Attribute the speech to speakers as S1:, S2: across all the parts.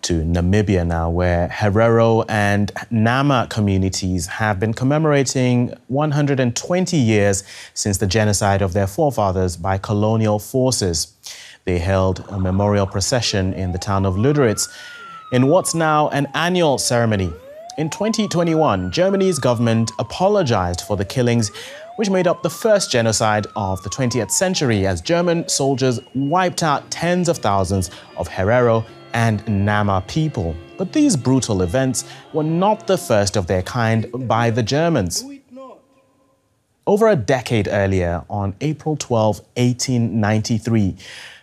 S1: to Namibia now, where Herero and Nama communities have been commemorating 120 years since the genocide of their forefathers by colonial forces. They held a memorial procession in the town of Luderitz in what's now an annual ceremony. In 2021, Germany's government apologized for the killings, which made up the first genocide of the 20th century, as German soldiers wiped out tens of thousands of Herero and Nama people. But these brutal events were not the first of their kind by the Germans. Over a decade earlier, on April 12, 1893,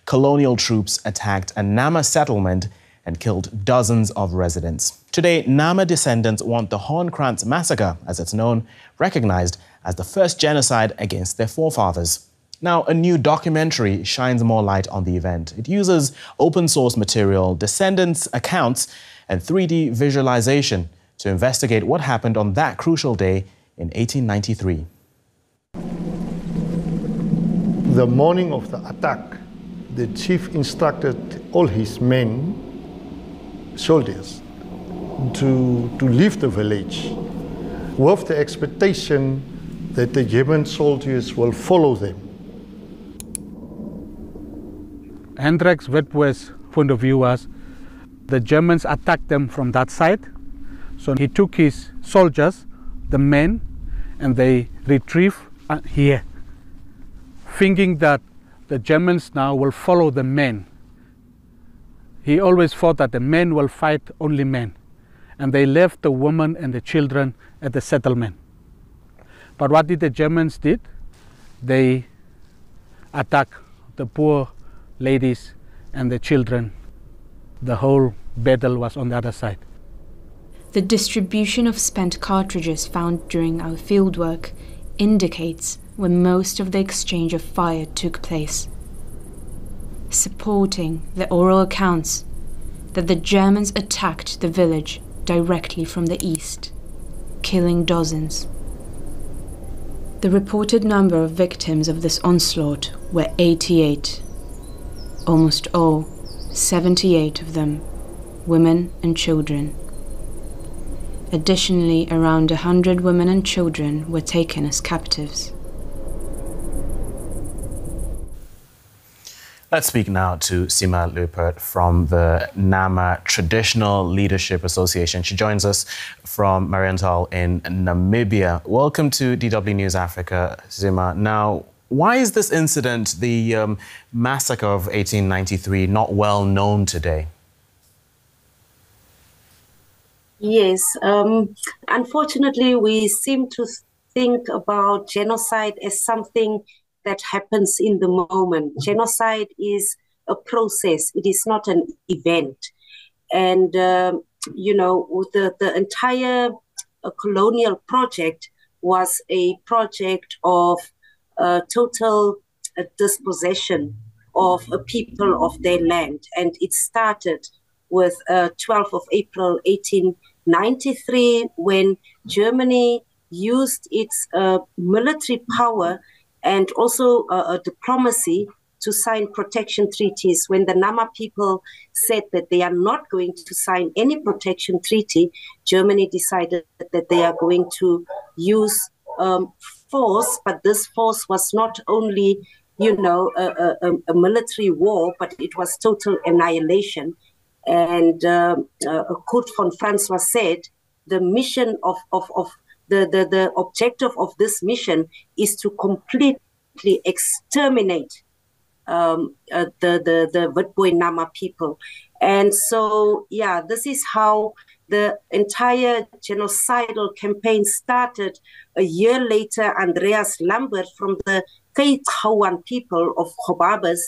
S1: colonial troops attacked a Nama settlement and killed dozens of residents. Today, Nama descendants want the Hornkranz Massacre, as it's known, recognized as the first genocide against their forefathers. Now, a new documentary shines more light on the event. It uses open source material, descendants' accounts, and 3D visualization to investigate what happened on that crucial day in 1893.
S2: The morning of the attack, the chief instructed all his men, soldiers, to leave the village with the expectation that the German soldiers will follow them.
S3: Hendrik's Witwer's point of view was the Germans attacked them from that side. So he took his soldiers, the men, and they retrieved here, thinking that the Germans now will follow the men. He always thought that the men will fight only men. And they left the women and the children at the settlement. But what did the Germans did? They attacked the poor ladies and the children. The whole battle was on the other side.
S4: The distribution of spent cartridges found during our fieldwork indicates where most of the exchange of fire took place, supporting the oral accounts that the Germans attacked the village directly from the east, killing dozens. The reported number of victims of this onslaught were 88. Almost all, 78 of them, women and children. Additionally, around 100 women and children were taken as captives.
S1: Let's speak now to Sima Luipert from the Nama Traditional Leadership Association. She joins us from Marienthal in Namibia. Welcome to DW News Africa, Sima. Now, why is this incident, the massacre of 1893, not well known today?
S5: Yes, unfortunately, we seem to think about genocide as something that happens in the moment. Genocide is a process, it is not an event. And, you know, the entire colonial project was a project of total dispossession of a people of their land. And it started with 12th of April 1893, when Germany used its military power and also diplomacy to sign protection treaties. When the Nama people said that they are not going to sign any protection treaty, Germany decided that they are going to use force, but this force was not only, you know, a military war, but it was total annihilation. And Kurt von Francois said the mission of the objective of this mission is to completely exterminate the Witbooi Nama people. And so, yeah, this is how the entire genocidal campaign started. A year later, Andreas Lambert from the Kaithawan people of Khobabas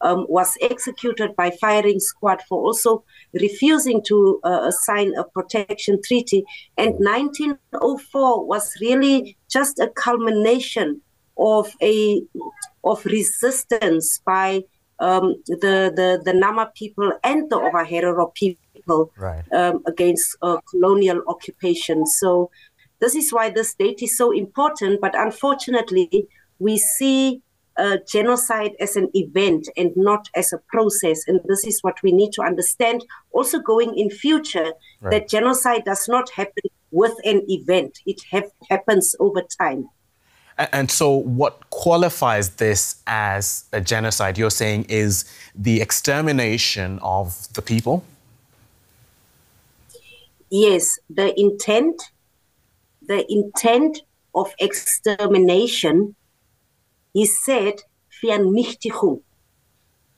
S5: was executed by firing squad for also refusing to sign a protection treaty. And 1904 was really just a culmination of resistance by the Nama people and the Herero people, right, against colonial occupation. So this is why this date is so important. But unfortunately, we see genocide as an event and not as a process. And this is what we need to understand also going in future, that genocide does not happen with an event. It happens over time.
S1: And so what qualifies this as a genocide, you're saying, is the extermination of the people?
S5: Yes, the intent of extermination, he said, Vernichtigung.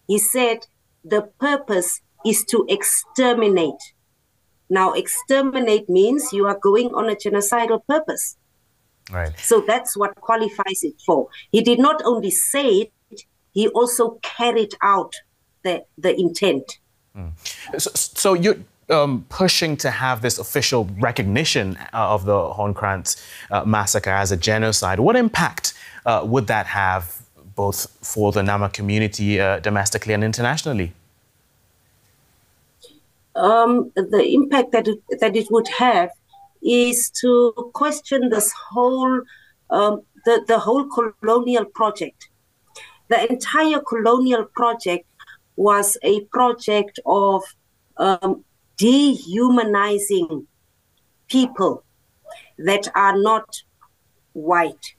S5: He said the purpose is to exterminate. Now, exterminate means you are going on a genocidal purpose.
S1: Right.
S5: So that's what qualifies it for. He did not only say it, he also carried out the intent.
S1: So you're pushing to have this official recognition of the Hornkranz massacre as a genocide. What impact would that have both for the Nama community domestically and internationally?
S5: The impact that it would have is to question this whole, the whole colonial project. The entire colonial project was a project of dehumanizing people that are not white.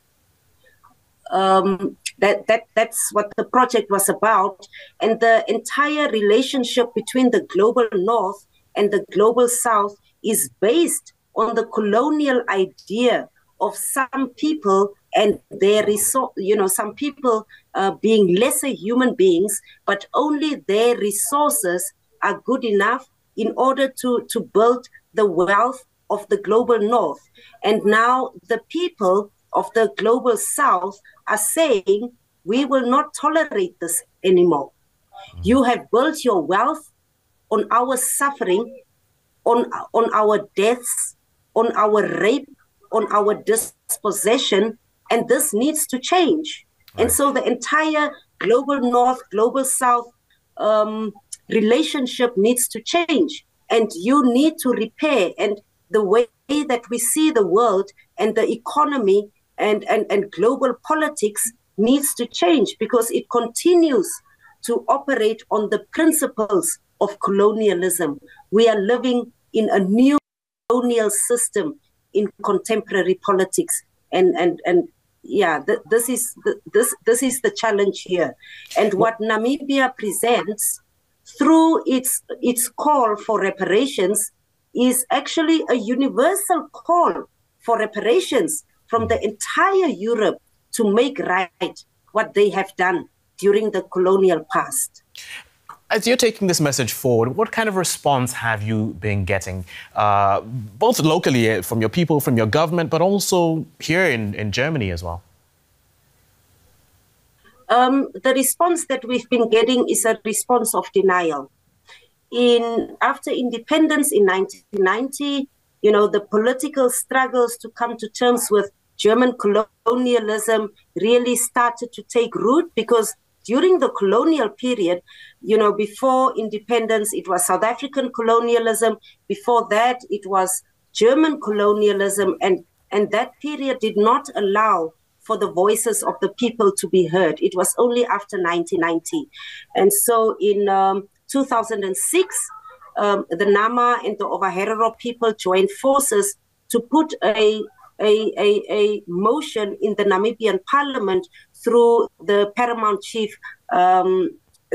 S5: That's what the project was about. And the entire relationship between the global North and the global South is based on the colonial idea of some people and their some people being lesser human beings, but only their resources are good enough in order to build the wealth of the global North. And now the people of the global South are saying, we will not tolerate this anymore. You have built your wealth on our suffering, on our deaths, on our rape, on our dispossession, and this needs to change. Right. And so the entire global North, global South relationship needs to change, and you need to repair. And the way that we see the world and the economy and global politics needs to change, because it continues to operate on the principles of colonialism. We are living in a new colonial system in contemporary politics, and yeah, this is the challenge here. And what Namibia presents through its call for reparations is actually a universal call for reparations from the entire Europe to make right what they have done during the colonial past.
S1: As you're taking this message forward, what kind of response have you been getting, both locally from your people, from your government, but also here in Germany as well?
S5: The response that we've been getting is a response of denial. After independence in 1990, the political struggles to come to terms with German colonialism really started to take root, because during the colonial period, before independence, it was South African colonialism. Before that, it was German colonialism. And that period did not allow for the voices of the people to be heard. It was only after 1990. And so in 2006, the Nama and the Herero people joined forces to put a motion in the Namibian parliament through the paramount chief,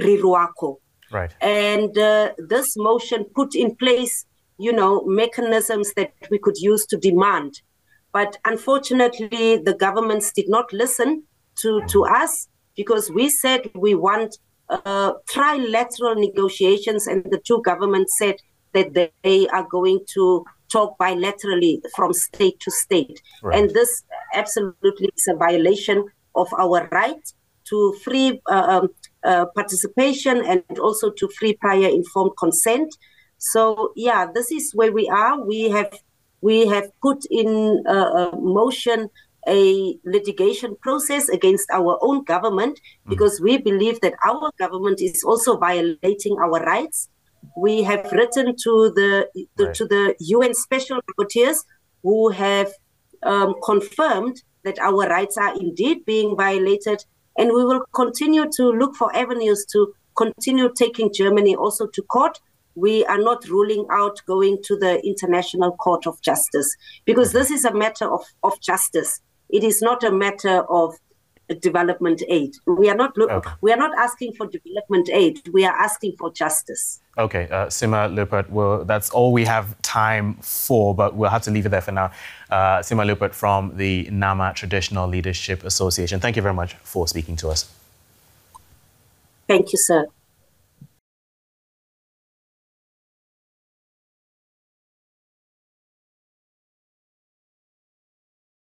S5: Riruako.
S1: Right.
S5: And this motion put in place, mechanisms that we could use to demand. But unfortunately, the governments did not listen to us, because we said we want trilateral negotiations, and the two governments said that they are going to talk bilaterally from state to state. Right. And this absolutely is a violation of our right to free participation and also to free prior informed consent. So yeah, this is where we are. We have put in motion a litigation process against our own government, because we believe that our government is also violating our rights. We have written to the UN special rapporteurs, who have confirmed that our rights are indeed being violated. And we will continue to look for avenues to continue taking Germany also to court. We are not ruling out going to the International Court of Justice, because this is a matter of justice. It is not a matter of development aid. We are not we are not asking for development aid. We are asking for justice.
S1: Okay, Sima Luipert, well, that's all we have time for, but we'll have to leave it there for now. Sima Luipert from the Nama Traditional Leadership Association. Thank you very much for speaking to us.
S5: Thank you, sir.